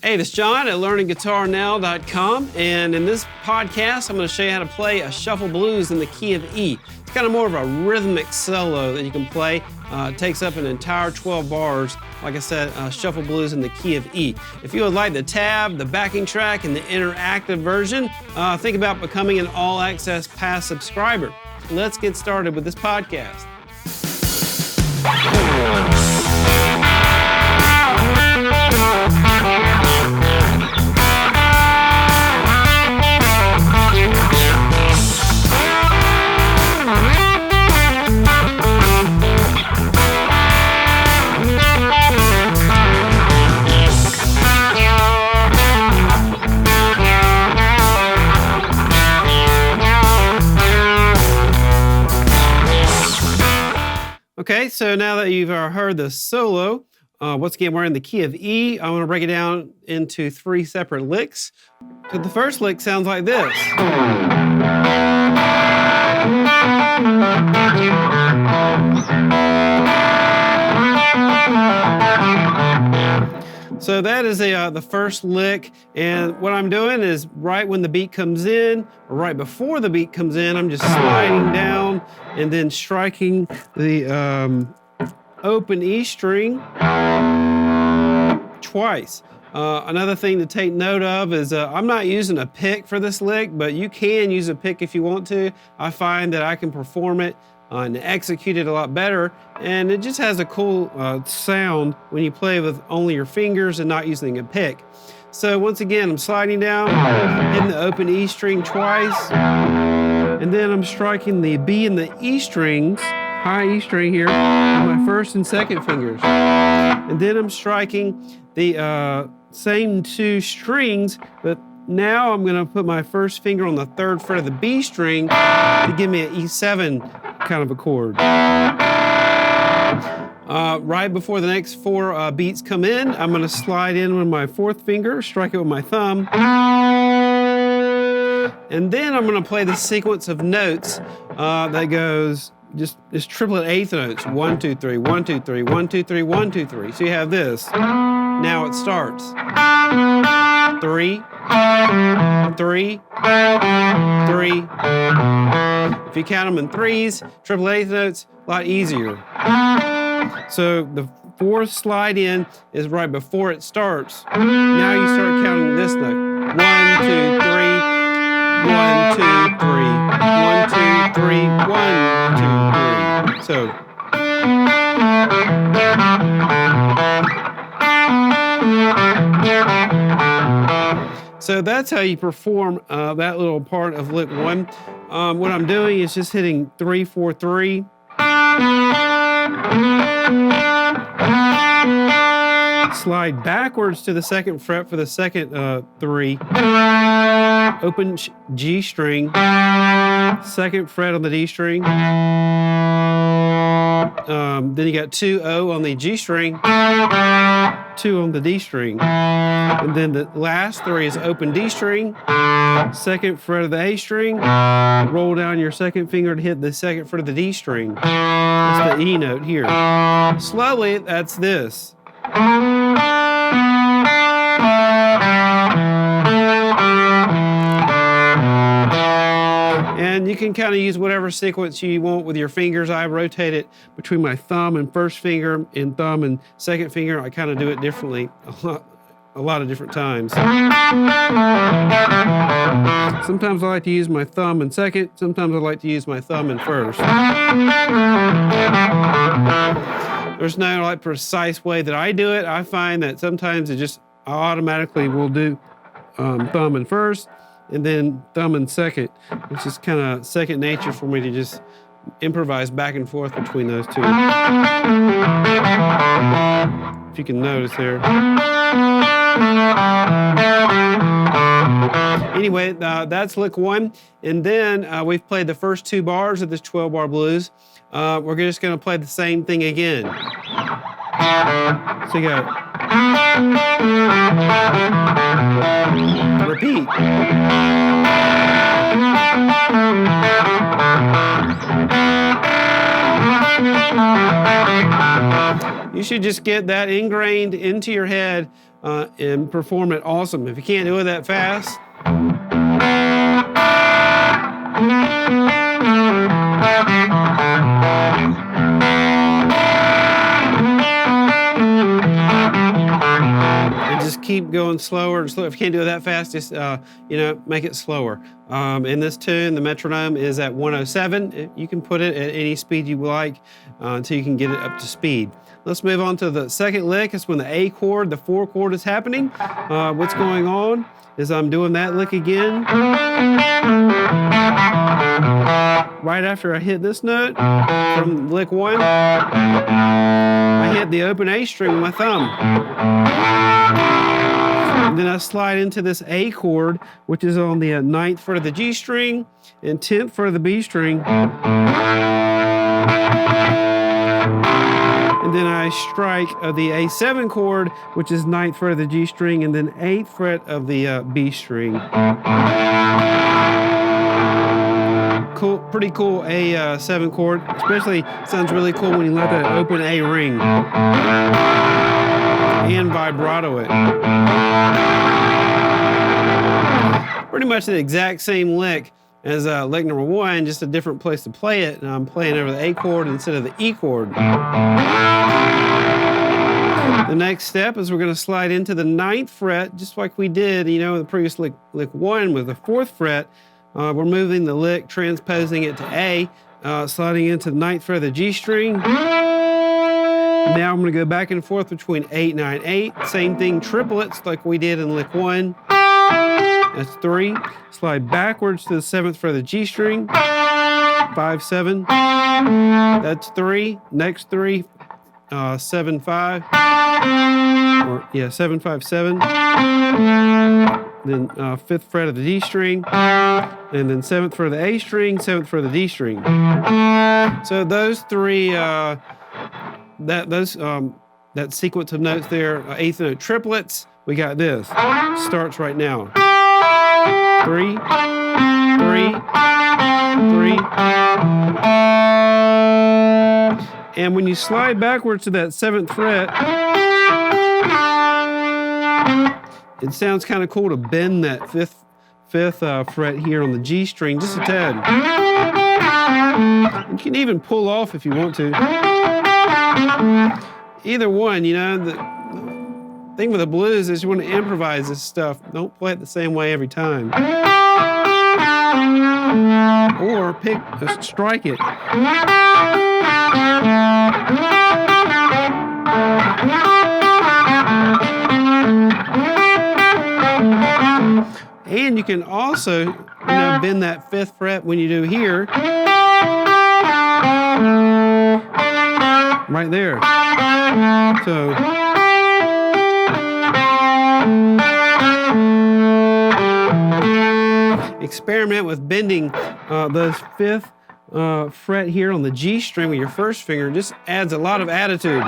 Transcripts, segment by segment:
Hey, this is John at learningguitarnow.com, and in this podcast, I'm going to show you how to play a shuffle blues in the key of E. It's kind of more of a rhythmic solo that you can play. It takes up an entire 12 bars, like I said, shuffle blues in the key of E. If you would like the tab, the backing track, and the interactive version, think about becoming an all-access pass subscriber. Let's get started with this podcast. Okay, so now that you've heard the solo, once again, we're in the key of E. I'm going to break it down into 3 separate licks. So the first lick sounds like this. So that is the first lick, and what I'm doing is right when the beat comes in, or right before the beat comes in, I'm just sliding down and then striking the open E string twice. Another thing to take note of is I'm not using a pick for this lick, but you can use a pick if you want to. I find that I can perform it and execute it a lot better, and it just has a cool sound when you play with only your fingers and not using a pick. So once again, I'm sliding down, hitting the open E string twice, and then I'm striking the B and the E strings, high E string here, with my first and second fingers. And then I'm striking the same 2 strings, but now I'm going to put my first finger on the 3rd fret of the B string to give me an E7 kind of a chord. Right before the next 4 beats come in, I'm going to slide in with my 4th finger, strike it with my thumb, and then I'm going to play the sequence of notes that goes just triplet 8th notes. 1, 2, 3, 1, 2, 3, 1, 2, 3, 1, 2, 3. So you have this. Now it starts. 3, 3, 3. If you count them in 3s, triple 8th notes, a lot easier. So the 4th slide in is right before it starts. Now you start counting this note. 1, 2, 3, 1, 2, 3, 1, 2, 3, 1, 2, 3. So. So that's how you perform that little part of lick 1. What I'm doing is just hitting 3, 4, 3. Slide backwards to the 2nd fret for the second 3. Open G string, 2nd fret on the D string. Then you got 2 O on the G string, 2 on the D string. And then the last 3 is open D string, 2nd fret of the A string, roll down your 2nd finger to hit the 2nd fret of the D string. That's the E note here. Slowly, that's this. And you can kind of use whatever sequence you want with your fingers. I rotate it between my thumb and 1st finger and thumb and 2nd finger. I kind of do it differently a lot of different times. Sometimes I like to use my thumb in 2nd. Sometimes I like to use my thumb in 1st. There's no precise way that I do it. I find that sometimes it just automatically will do thumb in 1st and then thumb in 2nd. It's just kind of second nature for me to just improvise back and forth between those 2. If you can notice there. Anyway, that's lick 1. And then we've played the first 2 bars of this 12-bar blues. We're just going to play the same thing again. So you go. Repeat. You should just get that ingrained into your head and perform it awesome. If you can't do it that fast, and just keep going slower and slower. If you can't do it that fast, just make it slower. In this tune, the metronome is at 107. You can put it at any speed you like until you can get it up to speed. Let's move on to the second lick. It's when the A chord, the 4 chord is happening. What's going on is I'm doing that lick again. Right after I hit this note from lick 1, I hit the open A string with my thumb. And then I slide into this A chord, which is on the 9th fret of the G string and 10th fret of the B string. And then I strike the A7 chord, which is 9th fret of the G string, and then 8th fret of the B string. Cool, pretty cool A7 chord. Especially sounds really cool when you let that open A ring and vibrato it. Pretty much the exact same lick as lick number 1, just a different place to play it. And I'm playing over the A chord instead of the E chord. The next step is we're going to slide into the 9th fret, just like we did, in the previous lick 1 with the 4th fret. We're moving the lick, transposing it to A, sliding into the 9th fret of the G string. Now I'm going to go back and forth between 8, 9, 8. Same thing, triplets like we did in lick 1. That's 3. Slide backwards to the 7th fret of the G string. 5, 7. That's 3. Next 3, 7, 5. 7, 5, 7. Then 5th fret of the D string, and then 7th fret of the A string, 7th fret of the D string. So those three, that sequence of notes there, 8th note triplets, we got this. Starts right now. 3, 3, 3. And when you slide backwards to that 7th fret, it sounds kind of cool to bend that fifth fret here on the G string just a tad. You can even pull off if you want to. Either one, the thing with the blues is you want to improvise this stuff. Don't play it the same way every time. Or strike it. And you can also, bend that 5th fret when you do here. Right there. So. Experiment with bending those 5th fret here on the G string with your first finger. Just adds a lot of attitude.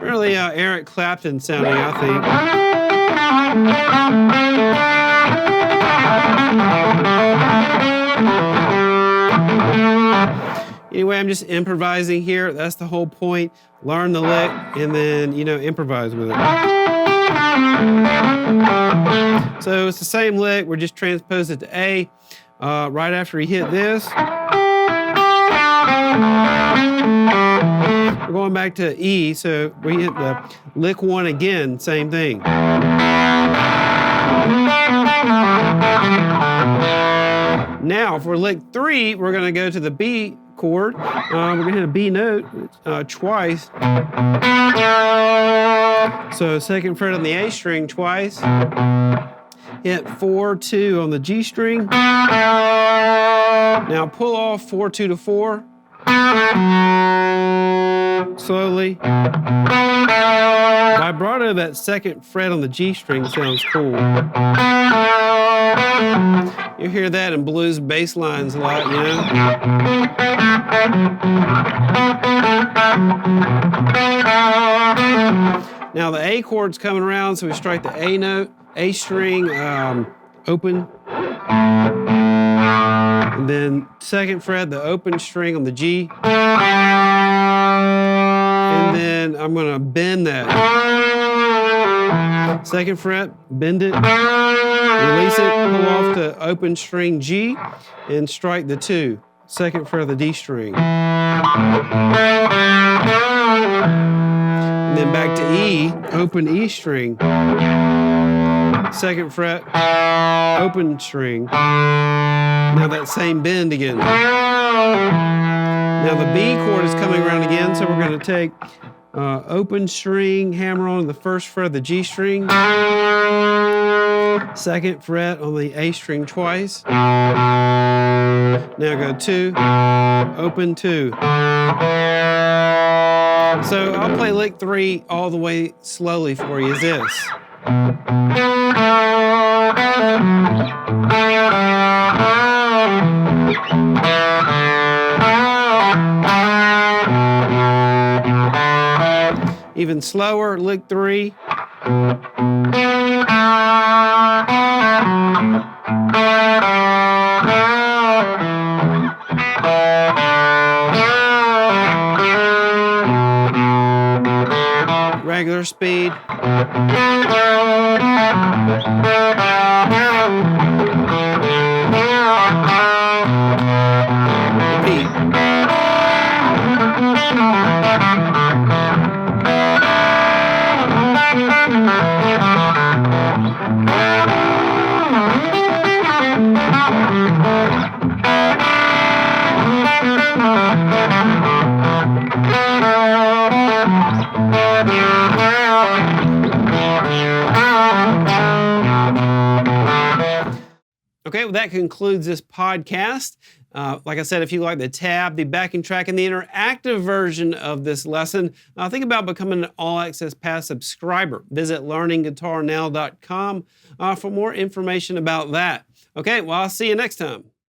Really Eric Clapton sounding, I think. Anyway, I'm just improvising here. That's the whole point. Learn the lick and then, improvise with it. So it's the same lick. We're just transposed it to A. Right after he hit this, we're going back to E. So we hit the lick 1 again, same thing. Now for lick 3, we're going to go to the B chord. We're going to hit a B note twice. So 2nd fret on the A string twice. Hit 4, 2 on the G string. Now pull off 4, 2 to 4. Slowly. Vibrato of that second fret on the G string sounds cool. You hear that in blues bass lines a lot, you know? Now the A chord's coming around, so we strike the A note, A string, open. And then second fret, the open string on the G. And then I'm gonna bend that. Second fret, bend it, release it, pull off the open string G, and strike the 2. Second fret of the D string. And then back to E, open E string. Second fret, open string. Now that same bend again. Now the B chord is coming around again, so we're going to take open string, hammer on the first fret of the G string, second fret on the A string twice. Now go 2, open 2. So I'll play lick 3 all the way slowly for you as this. Even slower, lick 3. Regular speed. Repeat. Okay, well, that concludes this podcast. Like I said, if you like the tab, the backing track, and the interactive version of this lesson, think about becoming an All Access Pass subscriber. Visit learningguitarnow.com for more information about that. Okay, well, I'll see you next time.